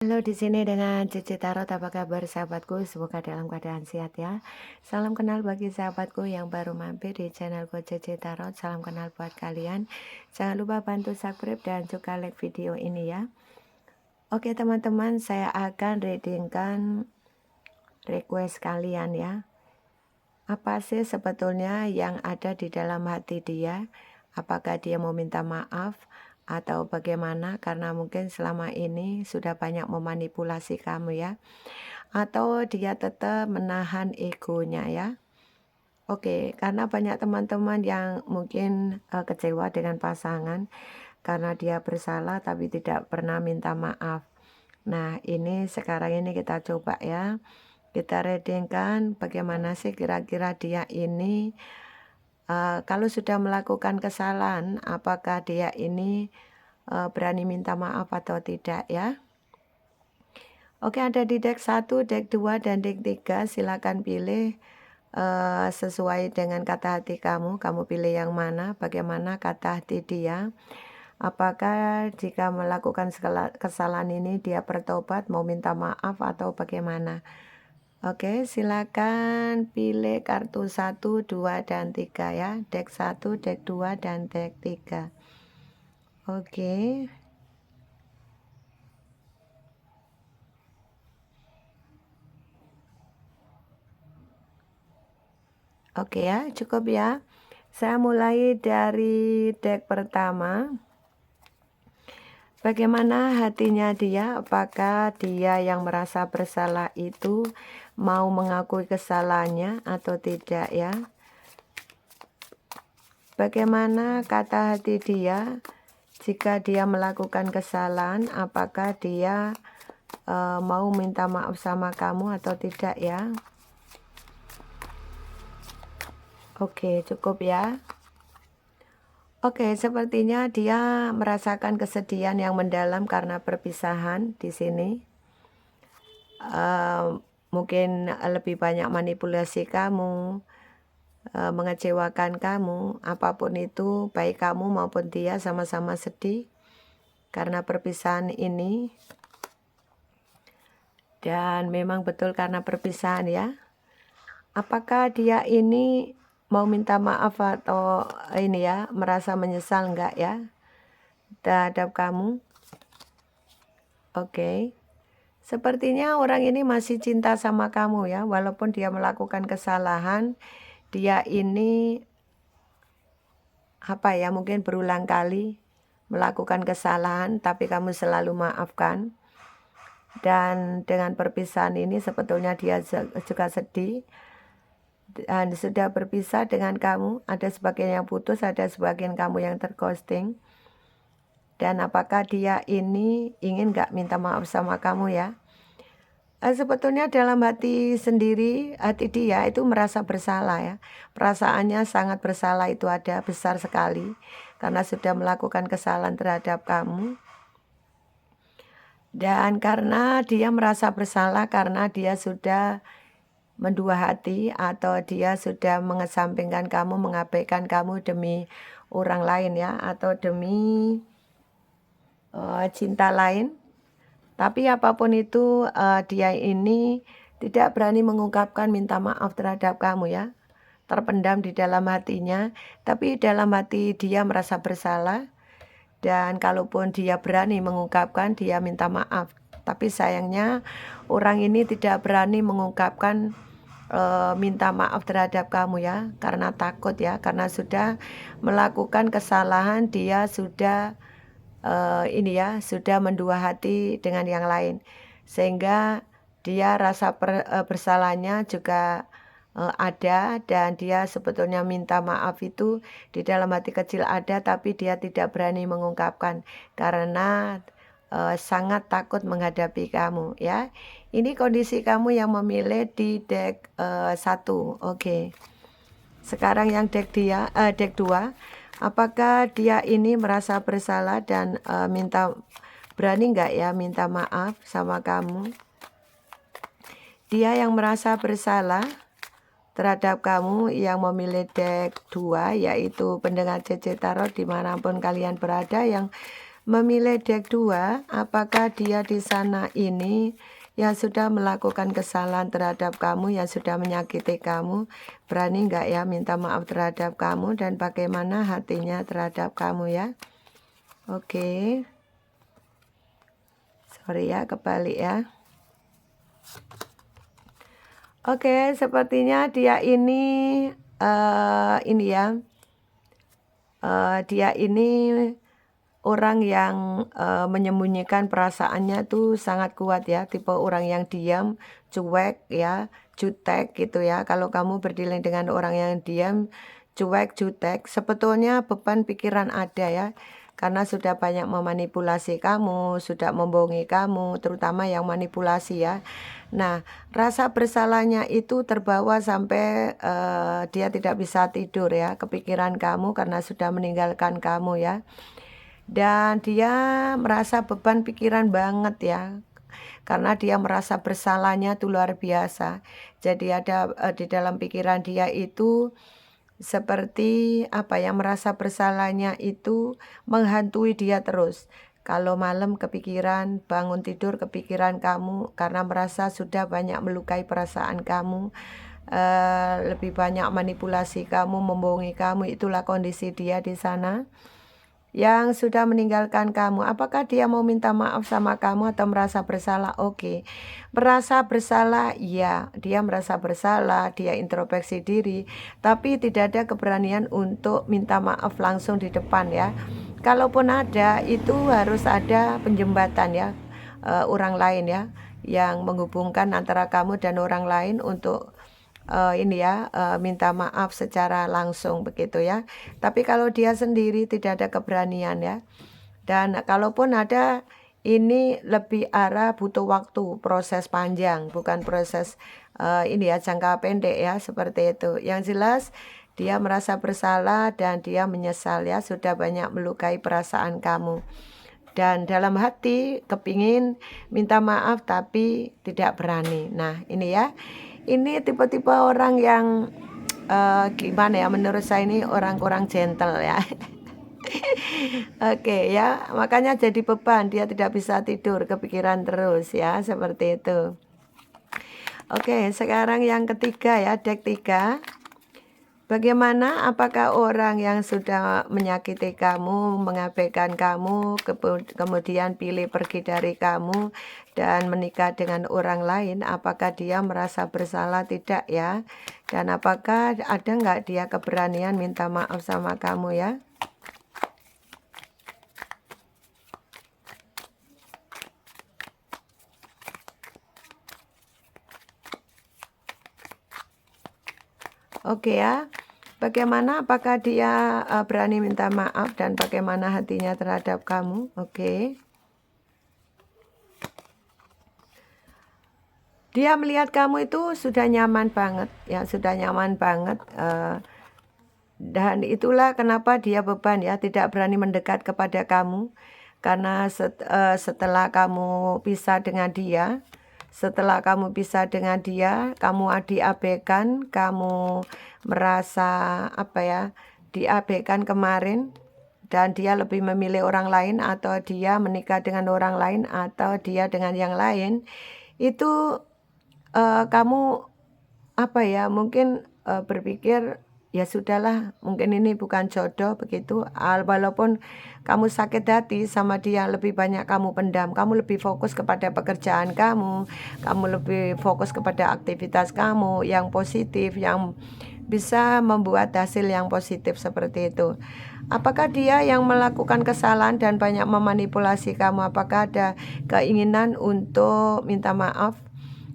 Halo, di sini dengan Cici Tarot. Apa kabar sahabatku? Semoga dalam keadaan sehat ya. Salam kenal bagi sahabatku yang baru mampir di channelku Cici Tarot. Salam kenal buat kalian. Jangan lupa bantu subscribe dan juga like video ini ya. Oke teman-teman, saya akan readingkan request kalian ya. Apa sih sebetulnya yang ada di dalam hati dia? Apakah dia mau minta maaf atau bagaimana? Karena mungkin selama ini sudah banyak memanipulasi kamu ya. Atau dia tetap menahan egonya ya. Oke, karena banyak teman-teman yang mungkin kecewa dengan pasangan karena dia bersalah tapi tidak pernah minta maaf. Nah, ini sekarang ini kita coba ya. Kita readingkan bagaimana sih kira-kira dia ini kalau sudah melakukan kesalahan, apakah dia ini berani minta maaf atau tidak ya. Oke, ada di deck 1, deck 2, dan deck 3. Silakan pilih sesuai dengan kata hati kamu. Kamu pilih yang mana, bagaimana kata hati dia. Apakah jika melakukan kesalahan ini dia bertobat, mau minta maaf atau bagaimana. Oke, silakan pilih kartu 1, 2, dan 3 ya. Deck 1, deck 2, dan deck 3. Oke. Oke ya, cukup ya. Saya mulai dari deck pertama. Bagaimana hatinya dia? Apakah dia yang merasa bersalah itu mau mengakui kesalahannya atau tidak ya? Bagaimana kata hati dia jika dia melakukan kesalahan? Apakah dia mau minta maaf sama kamu atau tidak ya? Oke, cukup ya. Oke, sepertinya dia merasakan kesedihan yang mendalam karena perpisahan di sini. Mungkin lebih banyak manipulasi kamu, mengecewakan kamu, apapun itu, baik kamu maupun dia sama-sama sedih karena perpisahan ini. Dan memang betul karena perpisahan ya. Apakah dia ini mau minta maaf atau ini ya, merasa menyesal enggak ya terhadap kamu? Oke. Sepertinya orang ini masih cinta sama kamu ya, walaupun dia melakukan kesalahan, dia ini apa ya, mungkin berulang kali melakukan kesalahan tapi kamu selalu maafkan. Dan dengan perpisahan ini sebetulnya dia juga sedih dan sudah berpisah dengan kamu. Ada sebagian yang putus, ada sebagian kamu yang terghosting. Dan apakah dia ini ingin gak minta maaf sama kamu ya? Sebetulnya dalam hati sendiri, hati dia itu merasa bersalah ya. Perasaannya sangat bersalah itu ada, besar sekali. Karena sudah melakukan kesalahan terhadap kamu. Dan karena dia merasa bersalah karena dia sudah mendua hati atau dia sudah mengesampingkan kamu, mengabaikan kamu demi orang lain ya, atau demi cinta lain. Tapi apapun itu dia ini tidak berani mengungkapkan minta maaf terhadap kamu ya. Terpendam di dalam hatinya, tapi dalam hati dia merasa bersalah. Dan kalaupun dia berani mengungkapkan, dia minta maaf. Tapi sayangnya orang ini tidak berani mengungkapkan minta maaf terhadap kamu ya. Karena takut ya, karena sudah melakukan kesalahan, dia sudah ini ya, sudah mendua hati dengan yang lain. Sehingga dia rasa bersalahnya juga ada, dan dia sebetulnya minta maaf itu di dalam hati kecil ada, tapi dia tidak berani mengungkapkan karena sangat takut menghadapi kamu ya. Ini kondisi kamu yang memilih di deck 1. Oke. Sekarang yang deck 2. Apakah dia ini merasa bersalah dan berani nggak ya minta maaf sama kamu? Dia yang merasa bersalah terhadap kamu yang memilih deck 2, yaitu pendengar CC Tarot dimanapun kalian berada yang memilih deck 2, apakah dia di sana ini yang sudah melakukan kesalahan terhadap kamu, yang sudah menyakiti kamu, berani nggak ya minta maaf terhadap kamu, dan bagaimana hatinya terhadap kamu ya. Oke. Sorry ya, kebalik ya. Oke, sepertinya dia ini ya. Dia ini orang yang menyembunyikan perasaannya tuh sangat kuat ya, tipe orang yang diam, cuek ya, jutek gitu ya. Kalau kamu berdealing dengan orang yang diam, cuek, jutek, sebetulnya beban pikiran ada ya. Karena sudah banyak memanipulasi kamu, sudah membohongi kamu, terutama yang manipulasi ya. Nah, rasa bersalahnya itu terbawa sampai dia tidak bisa tidur ya, kepikiran kamu karena sudah meninggalkan kamu ya. Dan dia merasa beban pikiran banget ya, karena dia merasa bersalahnya tuh luar biasa. Jadi ada di dalam pikiran dia itu seperti apa ya, merasa bersalahnya itu menghantui dia terus. Kalau malam kepikiran, bangun tidur kepikiran kamu karena merasa sudah banyak melukai perasaan kamu, lebih banyak manipulasi kamu, membohongi kamu, itulah kondisi dia di sana yang sudah meninggalkan kamu. Apakah dia mau minta maaf sama kamu atau merasa bersalah? Oke. Merasa bersalah, ya, dia merasa bersalah, dia introspeksi diri, tapi tidak ada keberanian untuk minta maaf langsung di depan ya. Kalaupun ada, itu harus ada penjembatan ya, orang lain ya, yang menghubungkan antara kamu dan orang lain untuk minta maaf secara langsung begitu ya. Tapi kalau dia sendiri tidak ada keberanian ya. Dan kalaupun ada, ini lebih arah butuh waktu, proses panjang, bukan proses jangka pendek ya, seperti itu. Yang jelas dia merasa bersalah dan dia menyesal ya, sudah banyak melukai perasaan kamu. Dan dalam hati kepingin minta maaf tapi tidak berani. Nah ini ya, ini tipe-tipe orang yang gimana ya, menurut saya ini orang kurang gentle ya. Oke ya, makanya jadi beban, dia tidak bisa tidur, kepikiran terus ya, seperti itu. Oke, sekarang yang ketiga ya, deck 3. Bagaimana, apakah orang yang sudah menyakiti kamu, mengabaikan kamu, kemudian pilih pergi dari kamu dan menikah dengan orang lain, apakah dia merasa bersalah tidak ya? Dan apakah ada nggak dia keberanian minta maaf sama kamu ya? Oke ya, bagaimana, apakah dia berani minta maaf dan bagaimana hatinya terhadap kamu? Oke. Dia melihat kamu itu sudah nyaman banget ya, sudah nyaman banget, dan itulah kenapa dia beban ya, tidak berani mendekat kepada kamu. Karena setelah kamu pisah dengan dia, kamu diabaikan, kamu merasa apa ya, diabaikan kemarin, dan dia lebih memilih orang lain, atau dia menikah dengan orang lain, atau dia dengan yang lain. Itu kamu apa ya, mungkin berpikir ya sudahlah, mungkin ini bukan jodoh begitu. Walaupun kamu sakit hati sama dia, lebih banyak kamu pendam, kamu lebih fokus kepada pekerjaan kamu lebih fokus kepada aktivitas kamu yang positif, yang bisa membuat hasil yang positif seperti itu. Apakah dia yang melakukan kesalahan dan banyak memanipulasi kamu? Apakah ada keinginan untuk minta maaf?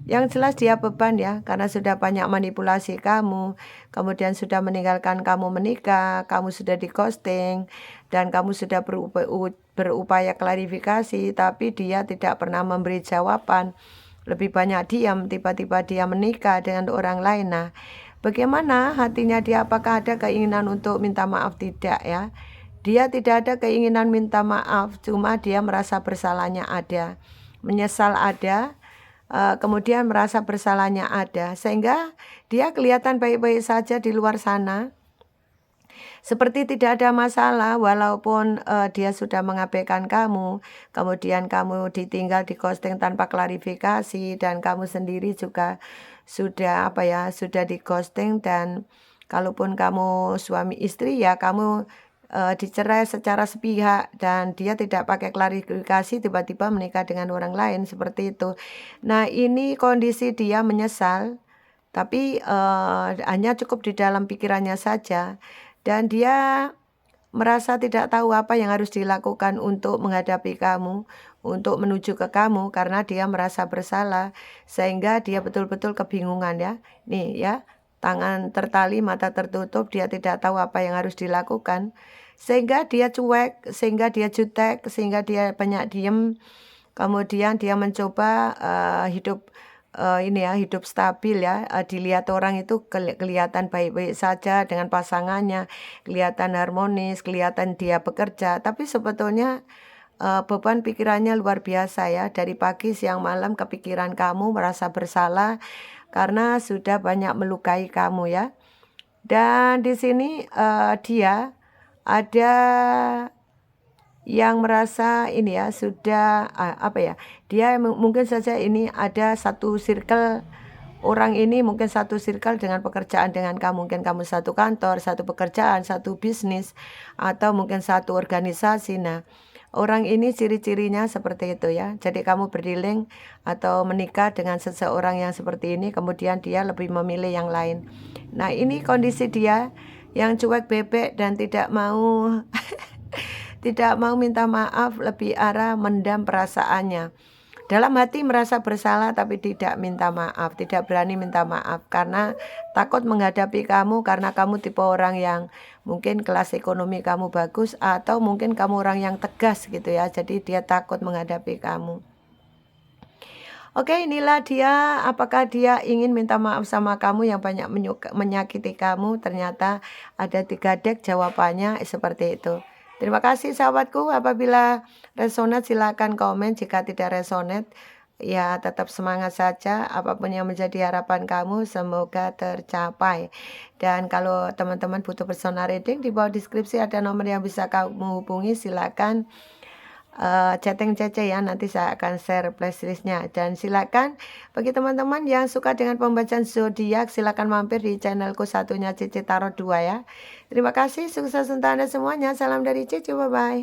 Yang jelas dia beban ya, karena sudah banyak manipulasi kamu, kemudian sudah meninggalkan kamu menikah, kamu sudah di ghosting, dan kamu sudah berupaya klarifikasi, tapi dia tidak pernah memberi jawaban. Lebih banyak diam, tiba-tiba dia menikah dengan orang lain. Nah, bagaimana hatinya dia? Apakah ada keinginan untuk minta maaf? Tidak ya. Dia tidak ada keinginan minta maaf, cuma dia merasa bersalahnya ada, menyesal ada, kemudian merasa bersalahnya ada, sehingga dia kelihatan baik-baik saja di luar sana. Seperti tidak ada masalah walaupun, dia sudah mengabaikan kamu, kemudian kamu ditinggal, di-ghosting tanpa klarifikasi, dan kamu sendiri juga sudah, apa ya, sudah di-ghosting dan kalaupun kamu suami istri ya kamu, dicerai secara sepihak dan dia tidak pakai klarifikasi tiba-tiba menikah dengan orang lain, seperti itu. Nah, ini kondisi dia menyesal, tapi, hanya cukup di dalam pikirannya saja dan dia merasa tidak tahu apa yang harus dilakukan untuk menghadapi kamu, untuk menuju ke kamu karena dia merasa bersalah, sehingga dia betul-betul kebingungan ya. Nih ya, tangan tertali, mata tertutup, dia tidak tahu apa yang harus dilakukan, sehingga dia cuek, sehingga dia jutek, sehingga dia banyak diem. Kemudian dia mencoba, hidup, ini ya, hidup stabil ya, dilihat orang itu kelihatan baik-baik saja dengan pasangannya, kelihatan harmonis, kelihatan dia bekerja, tapi sebetulnya, beban pikirannya luar biasa ya, dari pagi, siang, malam kepikiran kamu, merasa bersalah karena sudah banyak melukai kamu ya. Dan di sini, dia ada yang merasa ini ya, sudah, apa ya, dia mungkin saja ini ada satu circle, orang ini mungkin satu circle dengan pekerjaan dengan kamu, mungkin kamu satu kantor, satu pekerjaan, satu bisnis, atau mungkin satu organisasi. Nah, orang ini ciri-cirinya seperti itu ya. Jadi kamu berdealing atau menikah dengan seseorang yang seperti ini, kemudian dia lebih memilih yang lain. Nah, ini kondisi dia yang cuek bebek dan tidak mau tidak mau minta maaf, lebih arah mendam perasaannya. Dalam hati merasa bersalah tapi tidak minta maaf, tidak berani minta maaf karena takut menghadapi kamu karena kamu tipe orang yang mungkin kelas ekonomi kamu bagus atau mungkin kamu orang yang tegas gitu ya. Jadi dia takut menghadapi kamu. Oke, inilah dia. Apakah dia ingin minta maaf sama kamu yang banyak menyakiti kamu? Ternyata ada 3 deck jawabannya seperti itu. Terima kasih sahabatku. Apabila resonate silakan komen. Jika tidak resonate ya tetap semangat saja. Apapun yang menjadi harapan kamu semoga tercapai. Dan kalau teman-teman butuh personal reading, di bawah deskripsi ada nomor yang bisa kamu hubungi. Silakan chatting Cece ya, nanti saya akan share playlistnya. Dan silakan bagi teman-teman yang suka dengan pembacaan zodiak, silakan mampir di channelku satunya Cece Tarot 2 ya. Terima kasih, sukses untuk Anda semuanya. Salam dari Cece, bye bye.